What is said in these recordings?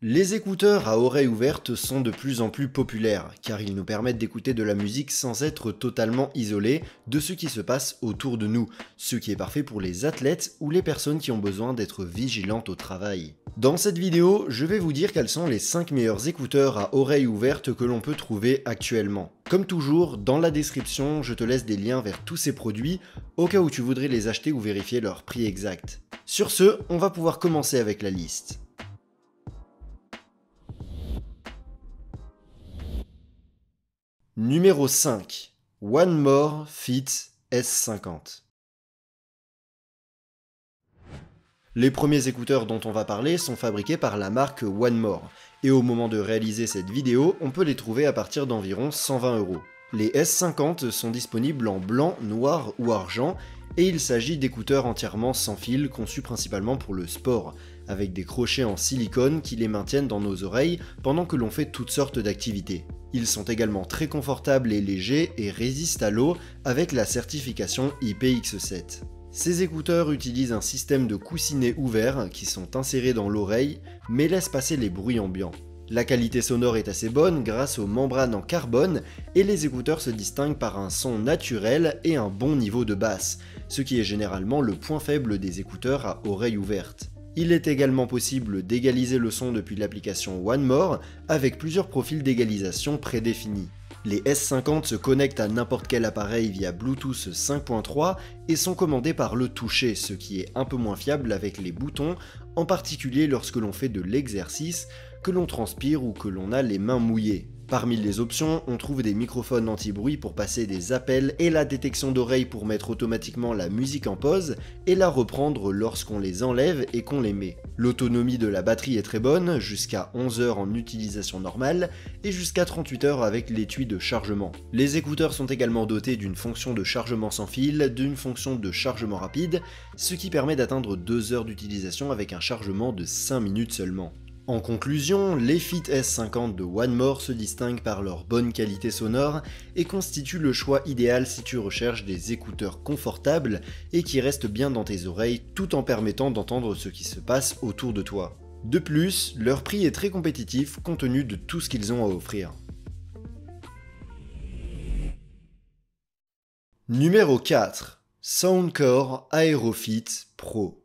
Les écouteurs à oreilles ouvertes sont de plus en plus populaires, car ils nous permettent d'écouter de la musique sans être totalement isolés de ce qui se passe autour de nous, ce qui est parfait pour les athlètes ou les personnes qui ont besoin d'être vigilantes au travail. Dans cette vidéo, je vais vous dire quels sont les 5 meilleurs écouteurs à oreilles ouvertes que l'on peut trouver actuellement. Comme toujours, dans la description, je te laisse des liens vers tous ces produits, au cas où tu voudrais les acheter ou vérifier leur prix exact. Sur ce, on va pouvoir commencer avec la liste. Numéro 5. One More Fit S50. Les premiers écouteurs dont on va parler sont fabriqués par la marque One More, et au moment de réaliser cette vidéo, on peut les trouver à partir d'environ 120 €. Les S50 sont disponibles en blanc, noir ou argent, et il s'agit d'écouteurs entièrement sans fil conçus principalement pour le sport, avec des crochets en silicone qui les maintiennent dans nos oreilles pendant que l'on fait toutes sortes d'activités. Ils sont également très confortables et légers et résistent à l'eau avec la certification IPX7. Ces écouteurs utilisent un système de coussinets ouverts qui sont insérés dans l'oreille mais laissent passer les bruits ambiants. La qualité sonore est assez bonne grâce aux membranes en carbone et les écouteurs se distinguent par un son naturel et un bon niveau de basse, ce qui est généralement le point faible des écouteurs à oreilles ouvertes. Il est également possible d'égaliser le son depuis l'application One More avec plusieurs profils d'égalisation prédéfinis. Les S50 se connectent à n'importe quel appareil via Bluetooth 5.3 et sont commandés par le toucher, ce qui est un peu moins fiable avec les boutons, en particulier lorsque l'on fait de l'exercice, que l'on transpire ou que l'on a les mains mouillées. Parmi les options, on trouve des microphones anti-bruit pour passer des appels et la détection d'oreilles pour mettre automatiquement la musique en pause et la reprendre lorsqu'on les enlève et qu'on les met. L'autonomie de la batterie est très bonne, jusqu'à 11 heures en utilisation normale et jusqu'à 38 heures avec l'étui de chargement. Les écouteurs sont également dotés d'une fonction de chargement sans fil, d'une fonction de chargement rapide, ce qui permet d'atteindre 2 heures d'utilisation avec un chargement de 5 minutes seulement. En conclusion, les Fit S50 de One More se distinguent par leur bonne qualité sonore et constituent le choix idéal si tu recherches des écouteurs confortables et qui restent bien dans tes oreilles tout en permettant d'entendre ce qui se passe autour de toi. De plus, leur prix est très compétitif compte tenu de tout ce qu'ils ont à offrir. Numéro 4. Soundcore Aerofit Pro.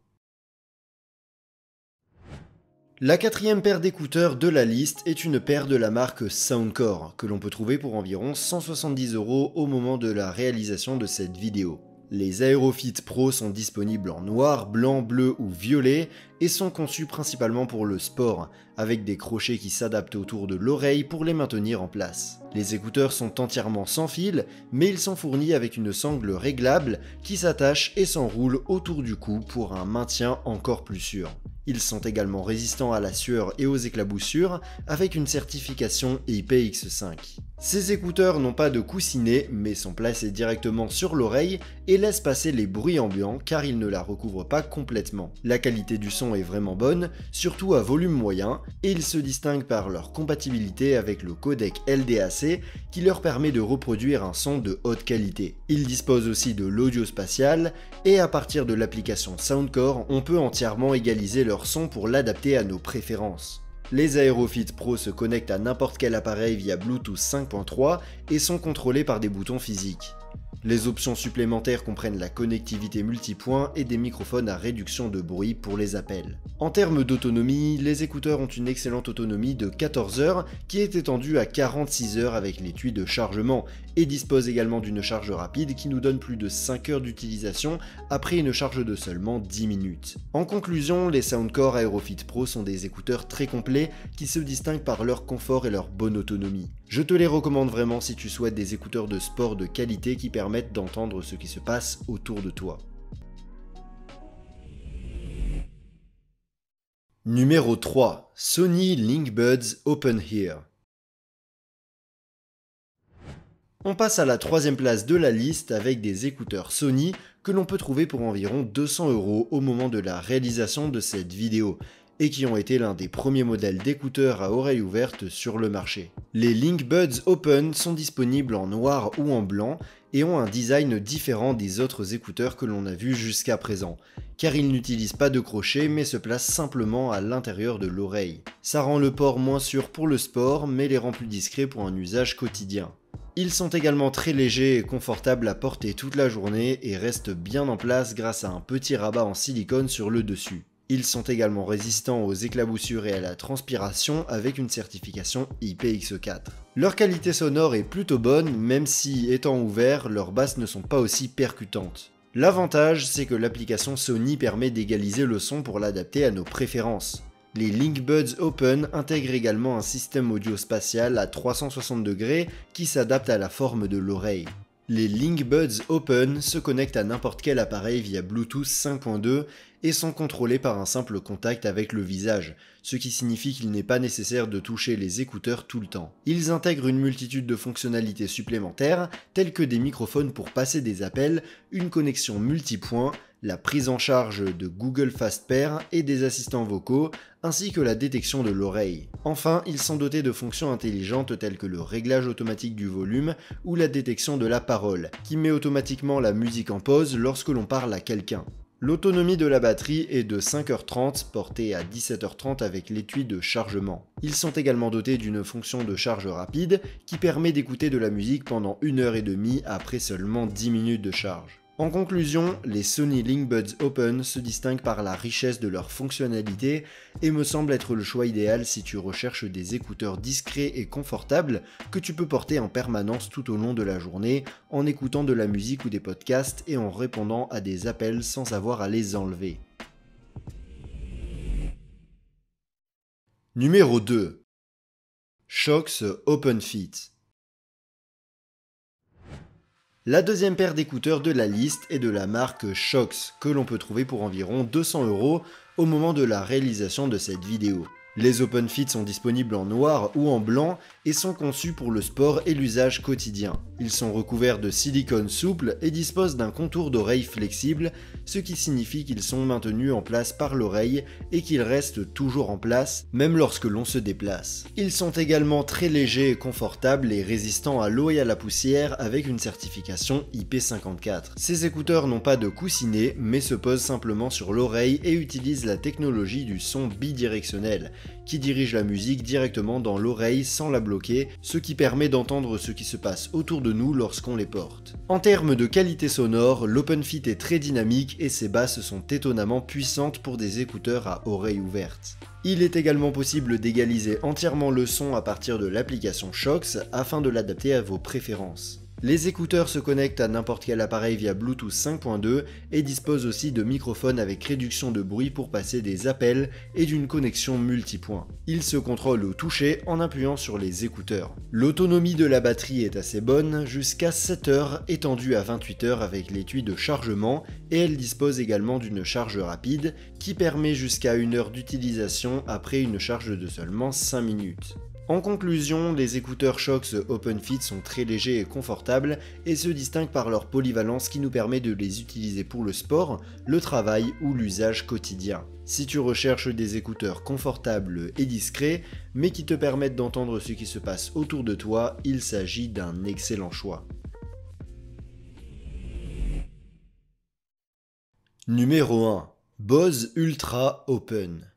La quatrième paire d'écouteurs de la liste est une paire de la marque Soundcore, que l'on peut trouver pour environ 170 € au moment de la réalisation de cette vidéo. Les Aerofit Pro sont disponibles en noir, blanc, bleu ou violet et sont conçus principalement pour le sport, avec des crochets qui s'adaptent autour de l'oreille pour les maintenir en place. Les écouteurs sont entièrement sans fil, mais ils sont fournis avec une sangle réglable qui s'attache et s'enroule autour du cou pour un maintien encore plus sûr. Ils sont également résistants à la sueur et aux éclaboussures avec une certification IPX5. Ces écouteurs n'ont pas de coussinet mais sont placés directement sur l'oreille et laissent passer les bruits ambiants car ils ne la recouvrent pas complètement. La qualité du son est vraiment bonne, surtout à volume moyen, et ils se distinguent par leur compatibilité avec le codec LDAC qui leur permet de reproduire un son de haute qualité. Ils disposent aussi de l'audio spatial et à partir de l'application Soundcore, on peut entièrement égaliser leur son pour l'adapter à nos préférences. Les Aerofit Pro se connectent à n'importe quel appareil via Bluetooth 5.3 et sont contrôlés par des boutons physiques. Les options supplémentaires comprennent la connectivité multipoint et des microphones à réduction de bruit pour les appels. En termes d'autonomie, les écouteurs ont une excellente autonomie de 14 heures qui est étendue à 46 heures avec l'étui de chargement et disposent également d'une charge rapide qui nous donne plus de 5 heures d'utilisation après une charge de seulement 10 minutes. En conclusion, les Soundcore Aerofit Pro sont des écouteurs très complets qui se distinguent par leur confort et leur bonne autonomie. Je te les recommande vraiment si tu souhaites des écouteurs de sport de qualité qui permettent d'entendre ce qui se passe autour de toi. Numéro 3. Sony LinkBuds Open Ear. On passe à la troisième place de la liste avec des écouteurs Sony que l'on peut trouver pour environ 200 € au moment de la réalisation de cette vidéo et qui ont été l'un des premiers modèles d'écouteurs à oreilles ouvertes sur le marché. Les LinkBuds Open sont disponibles en noir ou en blanc et ont un design différent des autres écouteurs que l'on a vus jusqu'à présent, car ils n'utilisent pas de crochet mais se placent simplement à l'intérieur de l'oreille. Ça rend le port moins sûr pour le sport, mais les rend plus discrets pour un usage quotidien. Ils sont également très légers et confortables à porter toute la journée et restent bien en place grâce à un petit rabat en silicone sur le dessus. Ils sont également résistants aux éclaboussures et à la transpiration avec une certification IPX4. Leur qualité sonore est plutôt bonne, même si, étant ouverts, leurs basses ne sont pas aussi percutantes. L'avantage, c'est que l'application Sony permet d'égaliser le son pour l'adapter à nos préférences. Les LinkBuds Open intègrent également un système audio spatial à 360 degrés qui s'adapte à la forme de l'oreille. Les LinkBuds Open se connectent à n'importe quel appareil via Bluetooth 5.2 et sont contrôlés par un simple contact avec le visage, ce qui signifie qu'il n'est pas nécessaire de toucher les écouteurs tout le temps. Ils intègrent une multitude de fonctionnalités supplémentaires, telles que des microphones pour passer des appels, une connexion multipoint, la prise en charge de Google Fast Pair et des assistants vocaux, ainsi que la détection de l'oreille. Enfin, ils sont dotés de fonctions intelligentes telles que le réglage automatique du volume ou la détection de la parole, qui met automatiquement la musique en pause lorsque l'on parle à quelqu'un. L'autonomie de la batterie est de 5h30 portée à 17h30 avec l'étui de chargement. Ils sont également dotés d'une fonction de charge rapide qui permet d'écouter de la musique pendant 1h30 après seulement 10 minutes de charge. En conclusion, les Sony LinkBuds Open se distinguent par la richesse de leurs fonctionnalités et me semblent être le choix idéal si tu recherches des écouteurs discrets et confortables que tu peux porter en permanence tout au long de la journée en écoutant de la musique ou des podcasts et en répondant à des appels sans avoir à les enlever. Numéro 2. Shox OpenFit. La deuxième paire d'écouteurs de la liste est de la marque Shox, que l'on peut trouver pour environ 200 € au moment de la réalisation de cette vidéo. Les OpenFit sont disponibles en noir ou en blanc et sont conçus pour le sport et l'usage quotidien. Ils sont recouverts de silicone souple et disposent d'un contour d'oreille flexible, ce qui signifie qu'ils sont maintenus en place par l'oreille et qu'ils restent toujours en place, même lorsque l'on se déplace. Ils sont également très légers et confortables et résistants à l'eau et à la poussière avec une certification IP54. Ces écouteurs n'ont pas de coussinet mais se posent simplement sur l'oreille et utilisent la technologie du son bidirectionnel, qui dirige la musique directement dans l'oreille sans la bloquer, ce qui permet d'entendre ce qui se passe autour de nous lorsqu'on les porte. En termes de qualité sonore, l'OpenFit est très dynamique et ses basses sont étonnamment puissantes pour des écouteurs à oreille ouverte. Il est également possible d'égaliser entièrement le son à partir de l'application Shox afin de l'adapter à vos préférences. Les écouteurs se connectent à n'importe quel appareil via Bluetooth 5.2 et disposent aussi de microphones avec réduction de bruit pour passer des appels et d'une connexion multipoint. Ils se contrôlent au toucher en appuyant sur les écouteurs. L'autonomie de la batterie est assez bonne, jusqu'à 7 heures étendue à 28 heures avec l'étui de chargement, et elle dispose également d'une charge rapide qui permet jusqu'à 1 heure d'utilisation après une charge de seulement 5 minutes. En conclusion, les écouteurs Shox OpenFit sont très légers et confortables et se distinguent par leur polyvalence qui nous permet de les utiliser pour le sport, le travail ou l'usage quotidien. Si tu recherches des écouteurs confortables et discrets, mais qui te permettent d'entendre ce qui se passe autour de toi, il s'agit d'un excellent choix. Numéro 1. Bose Ultra Open.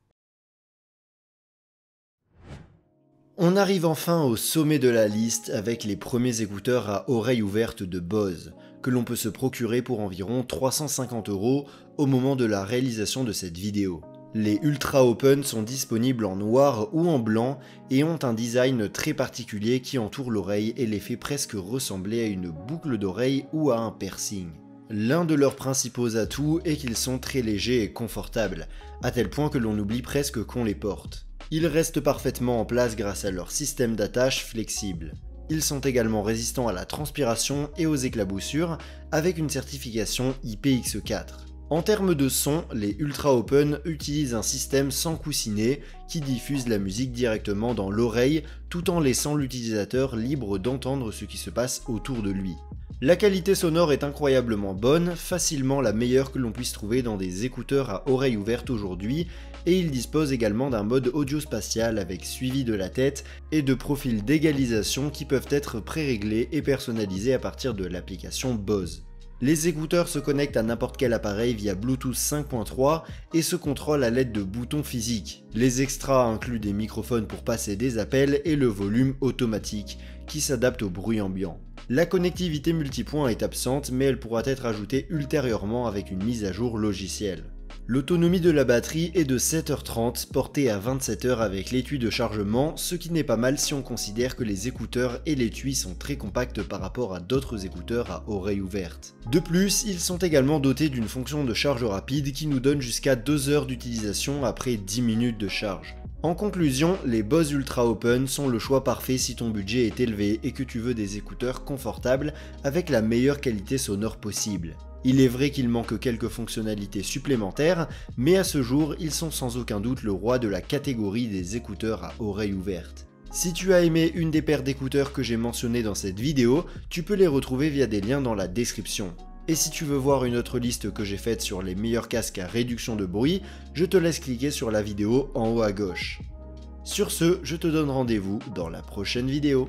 On arrive enfin au sommet de la liste avec les premiers écouteurs à oreille ouverte de Bose, que l'on peut se procurer pour environ 350 € au moment de la réalisation de cette vidéo. Les Ultra Open sont disponibles en noir ou en blanc et ont un design très particulier qui entoure l'oreille et les fait presque ressembler à une boucle d'oreille ou à un piercing. L'un de leurs principaux atouts est qu'ils sont très légers et confortables, à tel point que l'on oublie presque qu'on les porte. Ils restent parfaitement en place grâce à leur système d'attache flexible. Ils sont également résistants à la transpiration et aux éclaboussures avec une certification IPX4. En termes de son, les Ultra Open utilisent un système sans coussinet qui diffuse la musique directement dans l'oreille tout en laissant l'utilisateur libre d'entendre ce qui se passe autour de lui. La qualité sonore est incroyablement bonne, facilement la meilleure que l'on puisse trouver dans des écouteurs à oreille ouverte aujourd'hui, et il dispose également d'un mode audio spatial avec suivi de la tête et de profils d'égalisation qui peuvent être pré-réglés et personnalisés à partir de l'application Bose. Les écouteurs se connectent à n'importe quel appareil via Bluetooth 5.3 et se contrôlent à l'aide de boutons physiques. Les extras incluent des microphones pour passer des appels et le volume automatique, qui s'adapte au bruit ambiant. La connectivité multipoint est absente, mais elle pourra être ajoutée ultérieurement avec une mise à jour logicielle. L'autonomie de la batterie est de 7h30, portée à 27h avec l'étui de chargement, ce qui n'est pas mal si on considère que les écouteurs et l'étui sont très compacts par rapport à d'autres écouteurs à oreille ouverte. De plus, ils sont également dotés d'une fonction de charge rapide qui nous donne jusqu'à 2 heures d'utilisation après 10 minutes de charge. En conclusion, les Bose Ultra Open sont le choix parfait si ton budget est élevé et que tu veux des écouteurs confortables avec la meilleure qualité sonore possible. Il est vrai qu'il manque quelques fonctionnalités supplémentaires, mais à ce jour, ils sont sans aucun doute le roi de la catégorie des écouteurs à oreille ouverte. Si tu as aimé une des paires d'écouteurs que j'ai mentionnées dans cette vidéo, tu peux les retrouver via des liens dans la description. Et si tu veux voir une autre liste que j'ai faite sur les meilleurs casques à réduction de bruit, je te laisse cliquer sur la vidéo en haut à gauche. Sur ce, je te donne rendez-vous dans la prochaine vidéo.